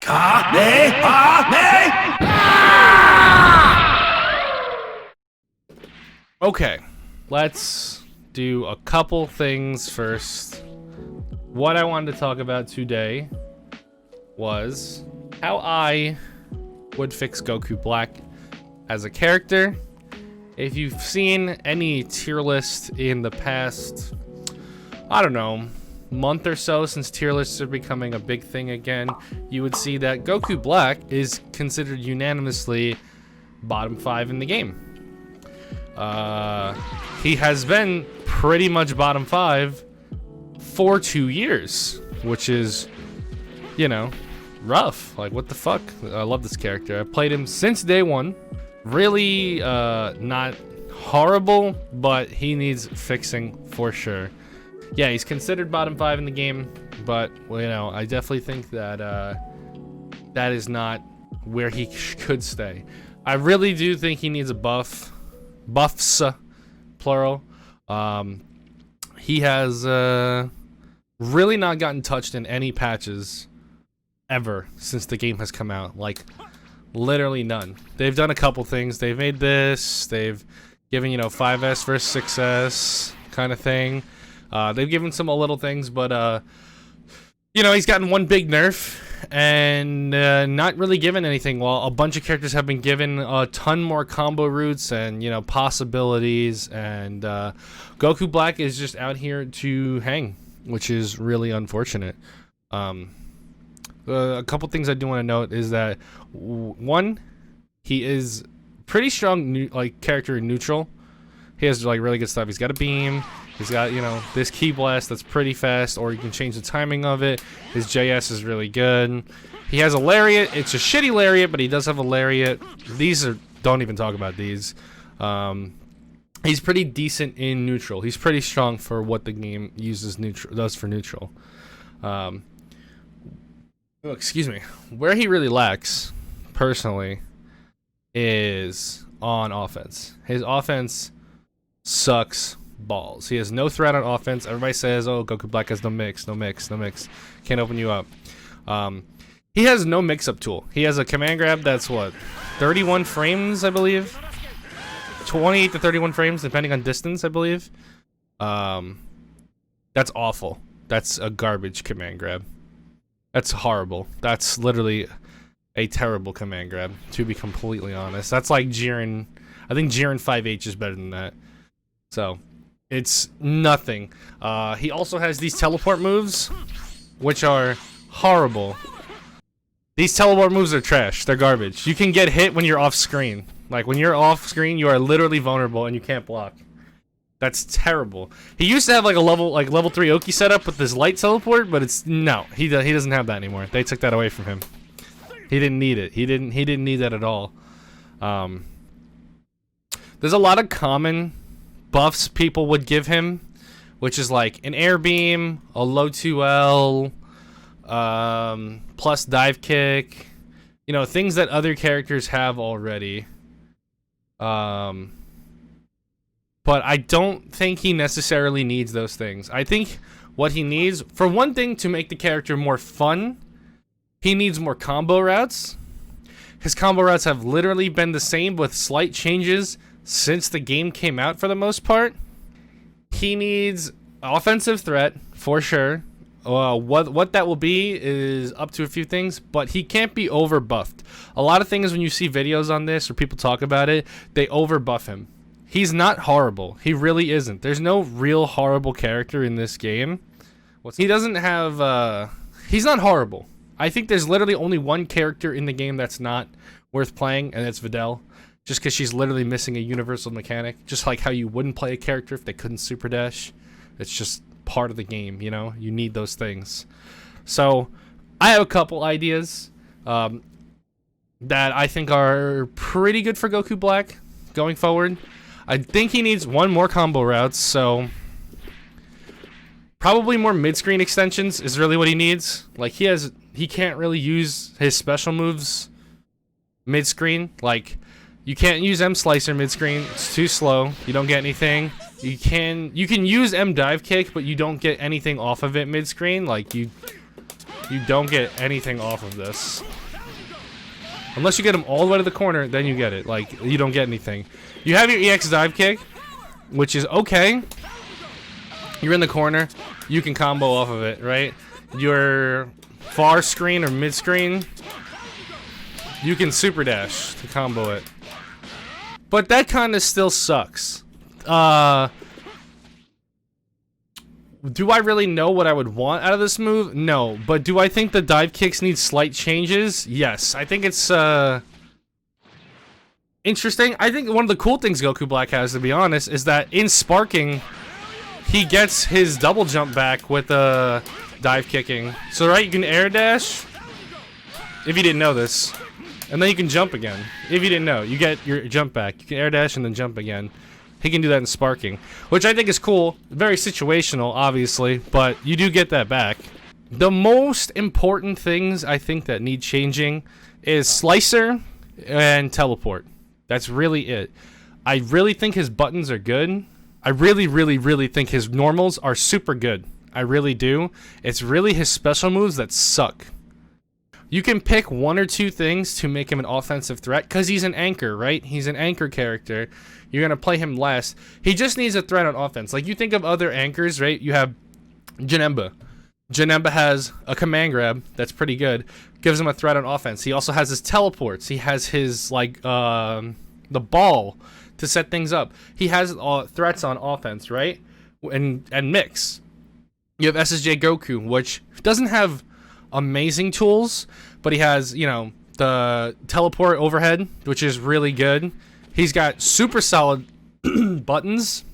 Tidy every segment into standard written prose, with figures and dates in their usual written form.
Okay, let's do a couple things first. What I wanted to talk about today was how I would fix Goku Black as a character. If you've seen any tier list in the past, I don't know, month or so since tier lists are becoming a big thing again, you would see that Goku Black is considered unanimously bottom 5 in the game. He has been pretty much bottom 5 for 2 years, which is, you know, rough. Like, what the fuck? I love this character. I've played him since day one. Really, not horrible, but he needs fixing for sure. Yeah, he's considered bottom 5 in the game, but, well, you know, I definitely think that that is not where he could stay. I really do think he needs a buffs, plural. He has really not gotten touched in any patches ever since the game has come out. Like, literally none. They've done a couple things. They've made this. They've given, you know, 5S versus 6S kind of thing. They've given some little things, but you know, he's gotten one big nerf and not really given anything. While a bunch of characters have been given a ton more combo routes and, you know, possibilities, and Goku Black is just out here to hang, which is really unfortunate. A couple things I do want to note is that one, he is pretty strong character in neutral. He has like really good stuff. He's got a beam. He's got, you know, this key blast that's pretty fast, or you can change the timing of it. His JS is really good. He has a lariat. It's a shitty lariat, but he does have a lariat. Don't even talk about these. He's pretty decent in neutral. He's pretty strong for what the game does for neutral. Excuse me. Where he really lacks, personally, is on offense. His offense sucks balls. He has no threat on offense. Everybody says, oh, Goku Black has no mix. Can't open you up. He has no mix-up tool. He has a command grab that's, what, 31 frames, I believe? 28 to 31 frames, depending on distance, I believe. That's awful. That's a garbage command grab. That's horrible. That's literally a terrible command grab, to be completely honest. That's like Jiren. I think Jiren 5H is better than that. So, it's nothing. He also has these teleport moves, which are horrible. These teleport moves are trash. They're garbage. You can get hit when you're off screen. Like, when you're off screen, you are literally vulnerable and you can't block. That's terrible. He used to have like a level 3 Oki setup with this light teleport, but he doesn't have that anymore. They took that away from him. He didn't need it. He didn't need that at all. There's a lot of common buffs people would give him, which is like an air beam, a low 2L, plus dive kick, you know, things that other characters have already. But I don't think he necessarily needs those things. I think what he needs, for one thing, to make the character more fun, he needs more combo routes. His combo routes have literally been the same with slight changes since the game came out for the most part. He needs offensive threat, for sure. What that will be is up to a few things, but he can't be over buffed. A lot of things when you see videos on this or people talk about it, they over buff him. He's not horrible. He really isn't. There's no real horrible character in this game. He doesn't have, he's not horrible. I think there's literally only one character in the game that's not worth playing, and that's Videl. Just because she's literally missing a universal mechanic. Just like how you wouldn't play a character if they couldn't super dash. It's just part of the game, you know? You need those things. So, I have a couple ideas that I think are pretty good for Goku Black going forward. I think he needs one more combo routes, so probably more mid-screen extensions is really what he needs. Like, he can't really use his special moves mid-screen. Like, you can't use M Slicer mid-screen. It's too slow. You don't get anything. You can use M Dive Kick, but you don't get anything off of it mid-screen. Like, you You don't get anything off of this. Unless you get him all the way to the corner, then you get it. Like, you don't get anything. You have your EX dive kick, which is okay. You're in the corner. You can combo off of it, right? Your far screen or mid screen, you can super dash to combo it. But that kind of still sucks. Do I really know what I would want out of this move? No. But do I think the dive kicks need slight changes? Yes. I think it's interesting. I think one of the cool things Goku Black has, to be honest, is that in sparking, he gets his double jump back with dive kicking. So, right, you can air dash, if you didn't know this, and then you can jump again. If you didn't know, you get your jump back. You can air dash and then jump again. He can do that in sparking, which I think is cool. Very situational, obviously, but you do get that back. The most important things I think that need changing is Slicer and Teleport. That's really it. I really think his buttons are good. I really, really, really think his normals are super good. I really do. It's really his special moves that suck. You can pick one or two things to make him an offensive threat, because he's an anchor, right? He's an anchor character. You're going to play him last. He just needs a threat on offense. Like, you think of other anchors, right? You have Janemba. Janemba has a command grab that's pretty good. Gives him a threat on offense. He also has his teleports. He has his, like, the ball to set things up. He has threats on offense, right? And mix. You have SSJ Goku, which doesn't have amazing tools, but he has, you know, the teleport overhead, which is really good. He's got super solid buttons.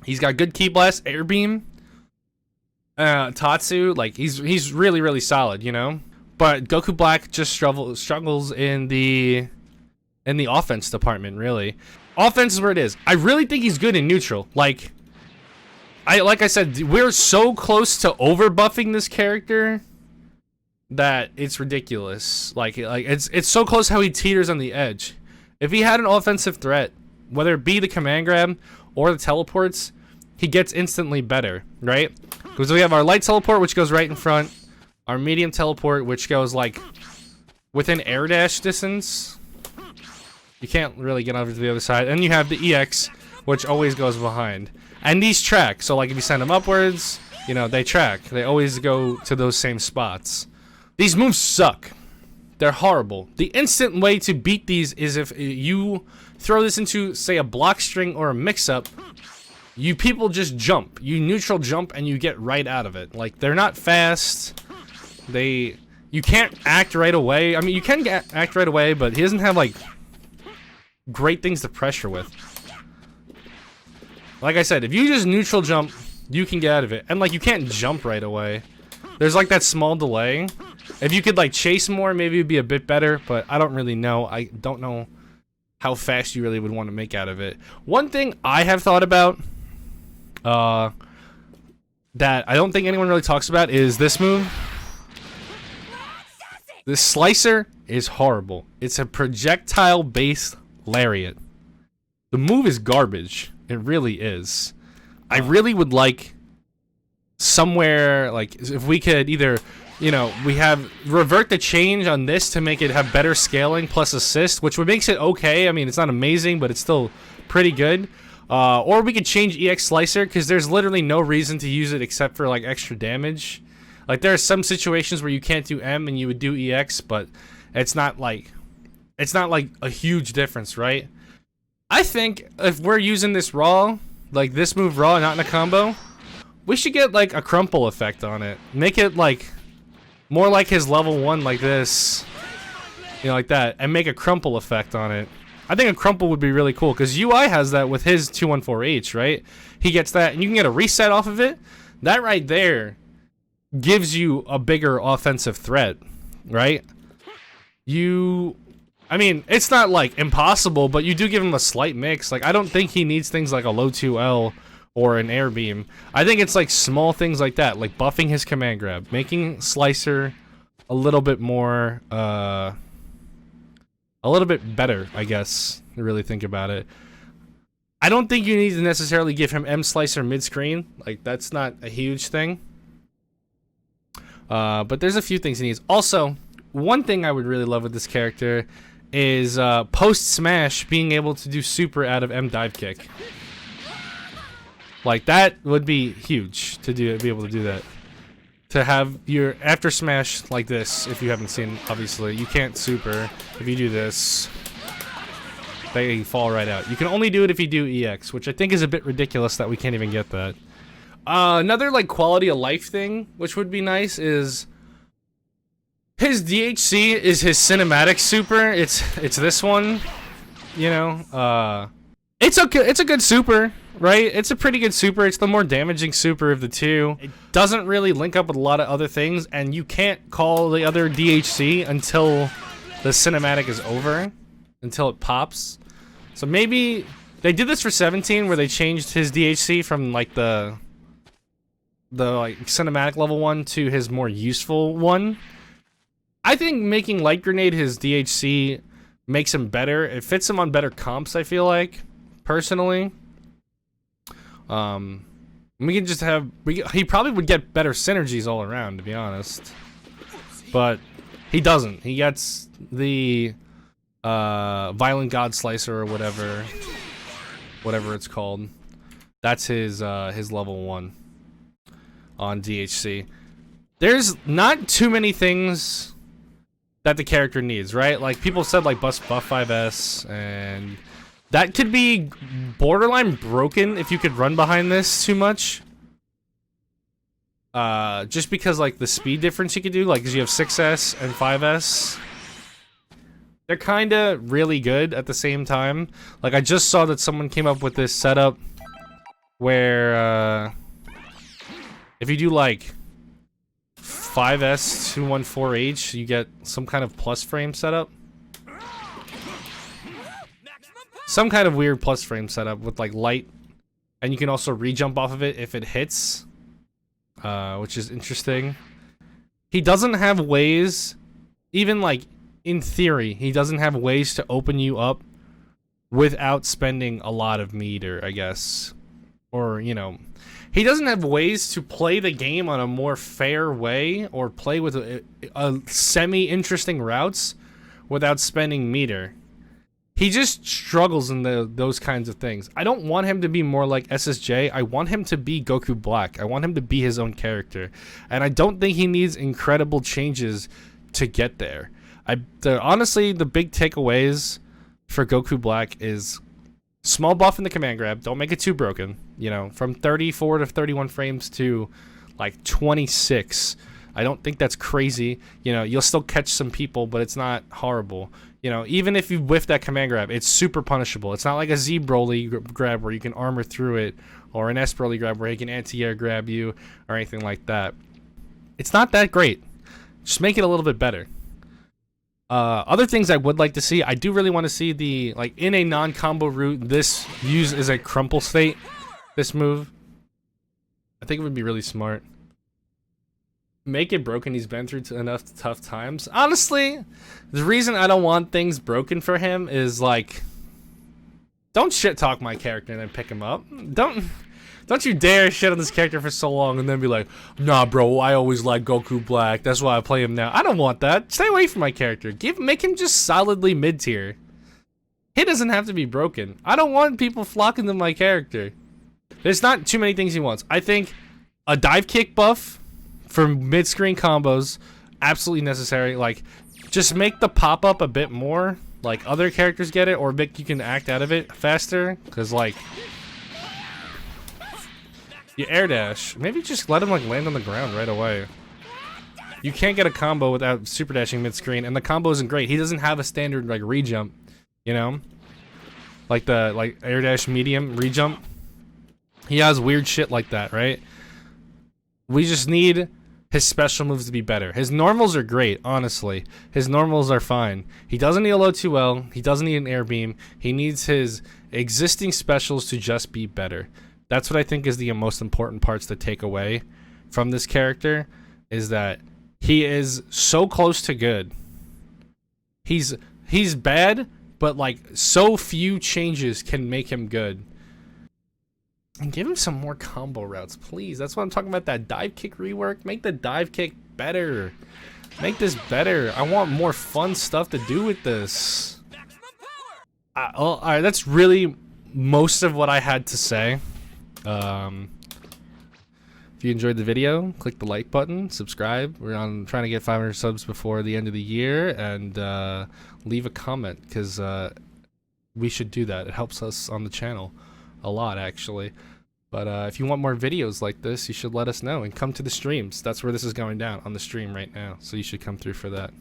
He's got good key blast, air beam, Tatsu. Like, he's really, really solid, you know. But Goku Black just struggles in the offense department, really. Offense is where it is. I really think he's good in neutral. Like I said, we're so close to over buffing this character that it's ridiculous. Like it's so close how he teeters on the edge. If he had an offensive threat, whether it be the command grab or the teleports, he gets instantly better, right? Because we have our light teleport, which goes right in front, our medium teleport, which goes like within air dash distance. You can't really get over to the other side. And you have the EX, which always goes behind. And these track. So like if you send them upwards, you know, they track. They always go to those same spots. These moves suck. They're horrible. The instant way to beat these is if you throw this into, say, a block string or a mix-up, you people just jump. You neutral jump and you get right out of it. Like, they're not fast. You can't act right away. I mean, you can act right away, but he doesn't have, like, great things to pressure with. Like I said, if you just neutral jump, you can get out of it. And, like, you can't jump right away. There's, like, that small delay. If you could, like, chase more, maybe it'd be a bit better, but I don't really know. I don't know how fast you really would want to make out of it. One thing I have thought about, that I don't think anyone really talks about, is this move. This Slicer is horrible. It's a projectile-based lariat. The move is garbage. It really is. I really would like somewhere, like, if we could either, you know, revert the change on this to make it have better scaling plus assist, which would makes it okay. I mean, it's not amazing, but it's still pretty good. Or we could change EX Slicer, because there's literally no reason to use it except for, like, extra damage. Like, there are some situations where you can't do M and you would do EX, but it's not like a huge difference, right? I think if we're using this raw, like this move raw, not in a combo, we should get, like, a crumple effect on it. Make it, like, more like his level 1, like this, you know, like that, and make a crumple effect on it. I think a crumple would be really cool, because UI has that with his 214H, right? He gets that, and you can get a reset off of it. That right there gives you a bigger offensive threat, right? I mean, it's not, like, impossible, but you do give him a slight mix. Like, I don't think he needs things like a low 2L or an air beam. I think it's, like, small things like that, like buffing his command grab, making Slicer a little bit more, a little bit better, I guess, to really think about it. I don't think you need to necessarily give him M Slicer mid-screen. Like, that's not a huge thing. But there's a few things he needs. Also, one thing I would really love with this character is post smash being able to do super out of M dive kick. Like that would be huge to be able to do that. To have your after smash like this, if you haven't seen, obviously you can't super. If you do this, they fall right out. You can only do it if you do EX, which I think is a bit ridiculous that we can't even get that. Another like quality of life thing, which would be nice, is his DHC is his cinematic super. It's this one, you know. It's okay. It's a good super, right? It's a pretty good super. It's the more damaging super of the two. It doesn't really link up with a lot of other things, and you can't call the other DHC until the cinematic is over, until it pops. So maybe they did this for 17, where they changed his DHC from like the like cinematic level one to his more useful one. I think making Light Grenade his DHC makes him better. It fits him on better comps, I feel like, personally. We can just have he probably would get better synergies all around, to be honest. But he doesn't. He gets the Violent God Slicer or whatever it's called. That's his level 1 on DHC. There's not too many things that the character needs, right? Like people said, like buff 5S, and that could be borderline broken if you could run behind this too much. Just because like the speed difference you could do, like 'cause you have 6S and 5S. They're kind of really good at the same time. Like I just saw that someone came up with this setup where if you do like 5S 214H, you get some kind of plus frame setup. Some kind of weird plus frame setup with like light, and you can also re-jump off of it if it hits, which is interesting. He doesn't have ways, even like in theory, he doesn't have ways to open you up without spending a lot of meter, I guess. Or, you know, he doesn't have ways to play the game on a more fair way or play with a semi-interesting routes without spending meter. He just struggles in those kinds of things. I don't want him to be more like SSJ. I want him to be Goku Black. I want him to be his own character. And I don't think he needs incredible changes to get there. Honestly, the big takeaways for Goku Black is small buff in the command grab. Don't make it too broken. You know, from 34 to 31 frames to like 26. I don't think that's crazy. You know, you'll still catch some people, but it's not horrible. You know, even if you whiff that command grab, it's super punishable. It's not like a Z Broly grab where you can armor through it, or an S Broly grab where he can anti-air grab you, or anything like that. It's not that great. Just make it a little bit better. Other things I would like to see, I do really want to see the, like, in a non-combo route, this use as a crumple state, this move. I think it would be really smart. Make it broken. He's been through enough tough times. Honestly, the reason I don't want things broken for him is, like, don't shit talk my character and then pick him up. Don't you dare shit on this character for so long and then be like, nah, bro, I always like Goku Black. That's why I play him now. I don't want that. Stay away from my character. Make him just solidly mid-tier. He doesn't have to be broken. I don't want people flocking to my character. There's not too many things he wants. I think a dive kick buff for mid-screen combos, absolutely necessary. Like, just make the pop-up a bit more. Like, other characters get it, or make you can act out of it faster. Because, like, you air dash. Maybe just let him like land on the ground right away. You can't get a combo without super dashing mid screen, and the combo isn't great. He doesn't have a standard like re-jump, you know, like the air dash medium re-jump. He has weird shit like that, right? We just need his special moves to be better. His normals are great, honestly. His normals are fine. He doesn't need a low 2L. He doesn't need an air beam. He needs his existing specials to just be better. That's what I think is the most important parts to take away from this character, is that he is so close to good. He's bad, but like so few changes can make him good. And give him some more combo routes, please. That's what I'm talking about, that dive kick rework. Make the dive kick better. Make this better. I want more fun stuff to do with this. Alright, that's really most of what I had to say. If you enjoyed the video, click the like button, subscribe. We're trying to get 500 subs before the end of the year, and leave a comment, because we should do that. It helps us on the channel a lot, actually. But if you want more videos like this, you should let us know and come to the streams. That's where this is going down, on the stream right now. So you should come through for that.